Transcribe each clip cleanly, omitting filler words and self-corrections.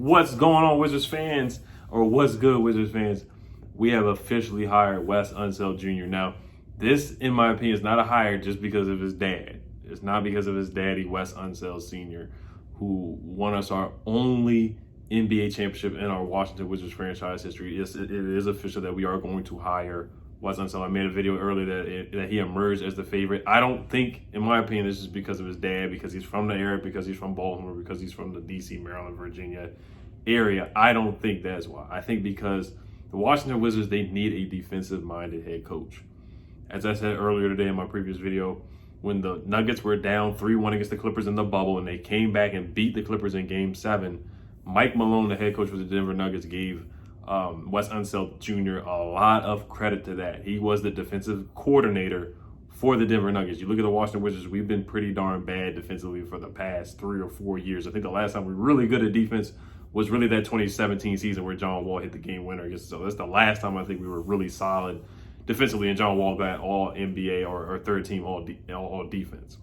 What's going on, Wizards fans? Or what's good, Wizards fans? We have officially hired Wes Unseld Jr. Now, this, in my opinion, is not a hire just because of his dad. It's not because of his daddy, Wes Unseld Sr., who won us our only NBA championship in our Washington Wizards franchise history. It is official that we are going to hire Wes Unseld. I made a video earlier that he emerged as the favorite. I don't think, in my opinion, this is because of his dad, because he's from the area, because he's from Baltimore, because he's from the DC, Maryland, Virginia area. I don't think that's why. I think because the Washington Wizards, they need a defensive-minded head coach. As I said earlier today in my previous video, when the Nuggets were down 3-1 against the Clippers in the bubble and they came back and beat the Clippers in Game 7, Mike Malone, the head coach for the Denver Nuggets, gave Wes Unseld Jr. a lot of credit to that. He was the defensive coordinator for the Denver Nuggets. You look at the Washington Wizards, we've been pretty darn bad defensively for the past 3 or 4 years. I think the last time we were really good at defense was really that 2017 season where John Wall hit the game winner. So that's the last time I think we were really solid defensively, and John Wall got all NBA or third team all defense.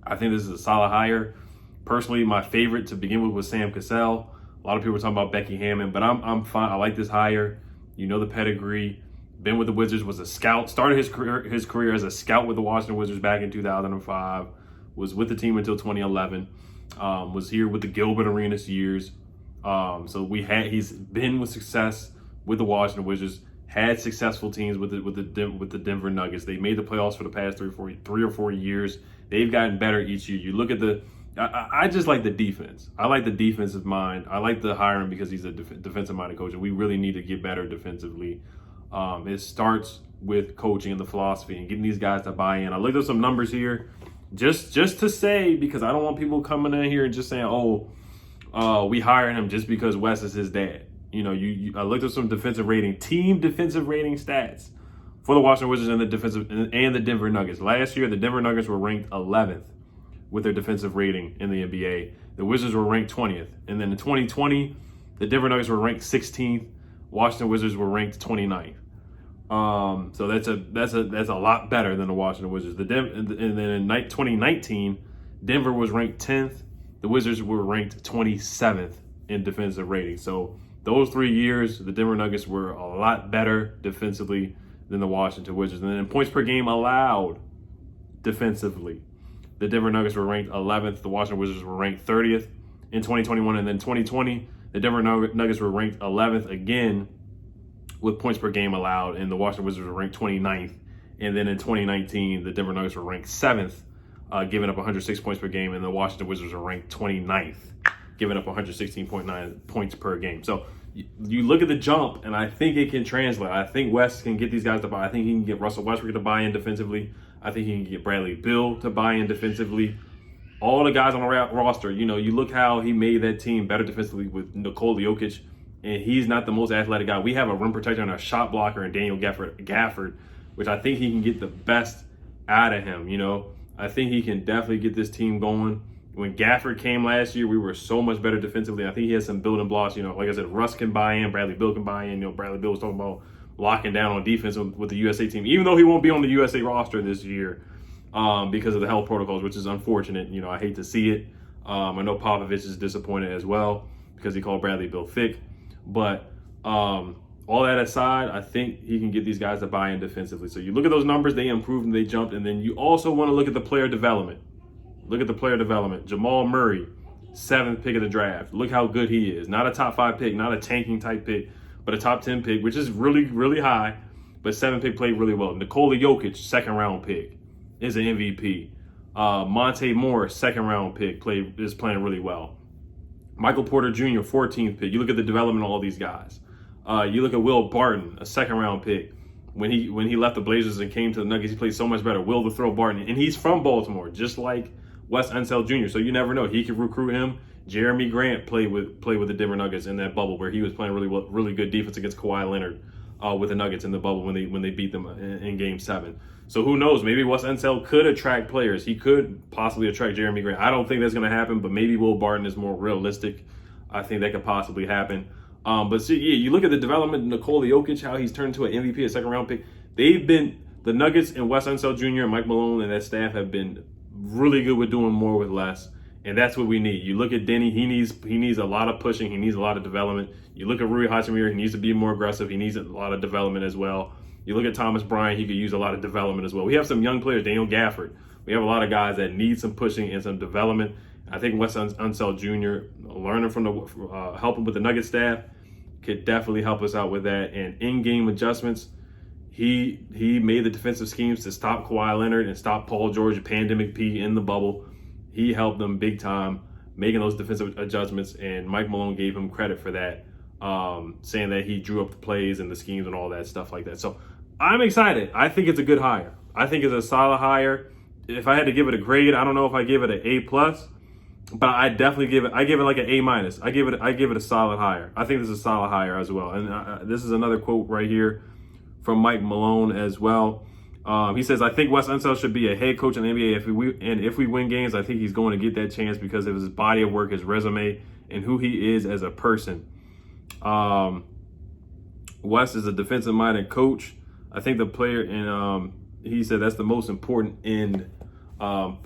I think this is a solid hire. Personally, my favorite to begin with was Sam Cassell. A lot of people were talking about Becky Hammond, but I'm fine. I like this hire. You know the pedigree. Been with the Wizards, was a scout. Started his career as a scout with the Washington Wizards back in 2005. Was with the team until 2011. Was here with the Gilbert Arenas years. So he's been with success with the Washington Wizards. Had successful teams with the Denver Nuggets. They made the playoffs for the past 3 or 4 years. They've gotten better each year. You look at I just like the defense. I like the defensive mind. I like the hiring because he's a defensive-minded coach, and we really need to get better defensively. It starts with coaching and the philosophy and getting these guys to buy in. I looked at some numbers here just to say, because I don't want people coming in here and just saying, we hired him just because Wes is his dad. You know, I looked at some team defensive rating stats for the Washington Wizards and the Denver Nuggets. Last year, the Denver Nuggets were ranked 11th with their defensive rating in the NBA. The Wizards were ranked 20th. And then in 2020, the Denver Nuggets were ranked 16th. Washington Wizards were ranked 29th. So that's a lot better than the Washington Wizards. And then in 2019, Denver was ranked 10th. The Wizards were ranked 27th in defensive rating. So those 3 years, the Denver Nuggets were a lot better defensively than the Washington Wizards. And then in points per game allowed defensively, the Denver Nuggets were ranked 11th. The Washington Wizards were ranked 30th in 2021. And then 2020, the Denver Nuggets were ranked 11th again with points per game allowed. And the Washington Wizards were ranked 29th. And then in 2019, the Denver Nuggets were ranked 7th, giving up 106 points per game. And the Washington Wizards were ranked 29th, giving up 116.9 points per game. So you look at the jump, and I think it can translate. I think Wes can get these guys to buy. I think he can get Russell Westbrook to buy in defensively. I think he can get Bradley Beal to buy in defensively. All the guys on the roster, you look how he made that team better defensively with Nikola Jokic, and he's not the most athletic guy. We have a rim protector and a shot blocker in Daniel Gafford, which I think he can get the best out of him. I think he can definitely get this team going. When Gafford came last year, we were so much better defensively. I think he has some building blocks. Like I said, Russ can buy in, Bradley Beal can buy in. Bradley Beal was talking about locking down on defense with the USA team, even though he won't be on the USA roster this year because of the health protocols, which is unfortunate. I hate to see it. I know Popovich is disappointed as well because he called Bradley Beal thick. But all that aside, I think he can get these guys to buy in defensively. So you look at those numbers, they improved and they jumped. And then you also want to look at the player development. Look at the player development. Jamal Murray, 7th pick of the draft. Look how good he is. Not a top 5 pick, not a tanking type pick, but a top 10 pick, which is really, really high. But 7th pick played really well. Nikola Jokic, 2nd round pick, is an MVP. Monte Morris, 2nd round pick, is playing really well. Michael Porter Jr., 14th pick. You look at the development of all these guys. You look at Will Barton, a 2nd round pick. When he left the Blazers and came to the Nuggets, he played so much better. Will the Throw Barton, and he's from Baltimore, just like Wes Unseld Jr. So you never know. He could recruit him. Jeremy Grant played with the Denver Nuggets in that bubble where he was playing really good defense against Kawhi Leonard with the Nuggets in the bubble when they beat them in Game 7. So who knows? Maybe Wes Unseld could attract players. He could possibly attract Jeremy Grant. I don't think that's going to happen, but maybe Will Barton is more realistic. I think that could possibly happen. But see, you look at the development of Nikola Jokic, how he's turned into an MVP, a 2nd round pick. The Nuggets and Wes Unseld Jr. and Mike Malone and that staff have been really good with doing more with less. And that's what we need. You look at Denny, he needs a lot of pushing, he needs a lot of development. You look at Rui Hachimura, he needs to be more aggressive, he needs a lot of development as well. You look at Thomas Bryant, he could use a lot of development as well. We have some young players, Daniel Gafford. We have a lot of guys that need some pushing and some development. I think Wes Unseld Jr., learning from helping with the Nugget staff, could definitely help us out with that. And in-game adjustments, he made the defensive schemes to stop Kawhi Leonard and stop Paul George, Pandemic P in the bubble. He helped them big time making those defensive adjustments, and Mike Malone gave him credit for that, saying that he drew up the plays and the schemes and all that stuff like that. So I'm excited. I think it's a good hire. I think it's a solid hire. If I had to give it a grade, I don't know if I give it an A+, but I definitely give it like an A-. I give it a solid hire. I think this is a solid hire as well. And this is another quote right here from Mike Malone as well. He says, I think Wes Unseld should be a head coach in the NBA. If we win games, I think he's going to get that chance because of his body of work, his resume, and who he is as a person. Wes is a defensive-minded coach. I think the player, and he said that's the most important end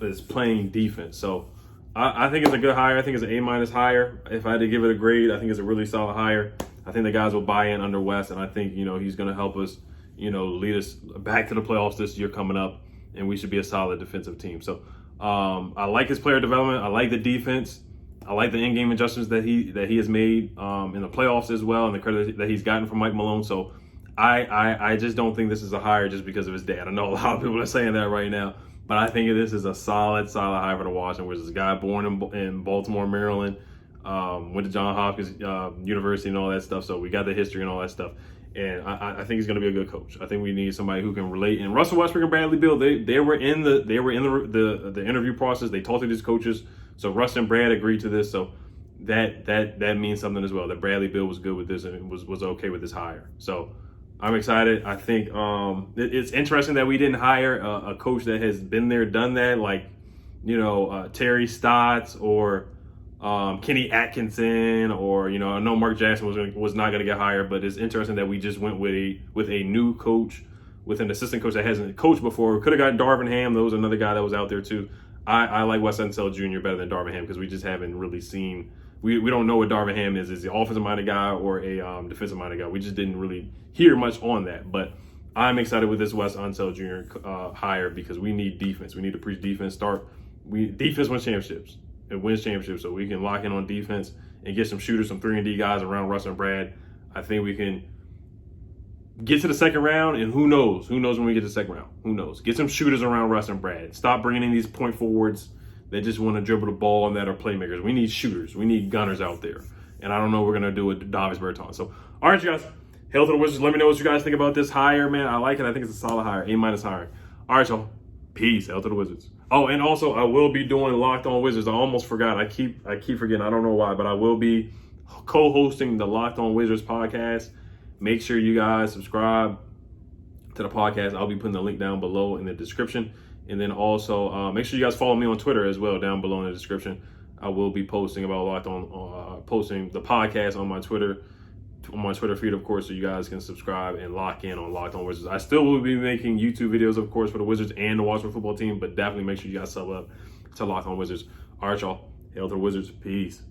is playing defense. So I think it's a good hire. I think it's an A- hire. If I had to give it a grade, I think it's a really solid hire. I think the guys will buy in under Wes, and I think, he's going to help us, lead us back to the playoffs this year coming up, and we should be a solid defensive team. So I like his player development. I like the defense. I like the in-game adjustments that he has made in the playoffs as well, and the credit that he's gotten from Mike Malone. So I just don't think this is a hire just because of his dad. I know a lot of people are saying that right now, but I think this is a solid hire for the Washington Wizards. A guy born in Baltimore, Maryland, went to Johns Hopkins University and all that stuff. So we got the history and all that stuff. And I think he's going to be a good coach. I think we need somebody who can relate. And Russell Westbrook and Bradley Beal, they were in the interview process. They talked to these coaches. So Russ and Brad agreed to this. So that means something as well. That Bradley Beal was good with this and was okay with this hire. So I'm excited. I think it's interesting that we didn't hire a coach that has been there, done that, like Terry Stotts or Kenny Atkinson, or I know Mark Jackson was not going to get hired, but it's interesting that we just went with a new coach, with an assistant coach that hasn't coached before. We could have gotten Darvin Ham. There was another guy that was out there too. I like Wes Unseld Jr. better than Darvin Ham because we just haven't really seen. We don't know what Darvin Ham is. Is he an offensive-minded guy or a defensive-minded guy? We just didn't really hear much on that. But I'm excited with this Wes Unseld Jr. Hire because we need defense. We need to preach defense. Defense wins championships. It wins championships, so we can lock in on defense and get some shooters, some 3-and-D guys around Russ and Brad. I think we can get to the second round, and who knows? Who knows when we get to the second round? Who knows? Get some shooters around Russ and Brad. Stop bringing in these point forwards that just want to dribble the ball and that are playmakers. We need shooters. We need gunners out there. And I don't know what we're going to do with Davis Bertans. So, all right, you guys. Hail to the Wizards. Let me know what you guys think about this hire, man. I like it. I think it's a solid hire. A- hire. All right, y'all. Peace. Hail to the Wizards. Oh, and also, I will be doing Locked On Wizards. I almost forgot. I keep forgetting. I don't know why, but I will be co-hosting the Locked On Wizards podcast. Make sure you guys subscribe to the podcast. I'll be putting the link down below in the description. And then also, make sure you guys follow me on Twitter as well, down below in the description. I will be posting about Locked On, posting the podcast on my Twitter feed, of course, so you guys can subscribe and lock in on Locked On Wizards. I still will be making YouTube videos, of course, for the Wizards and the Washington football team, but definitely make sure you guys sub up to Locked On Wizards. All right, y'all. Hail to the Wizards. Peace.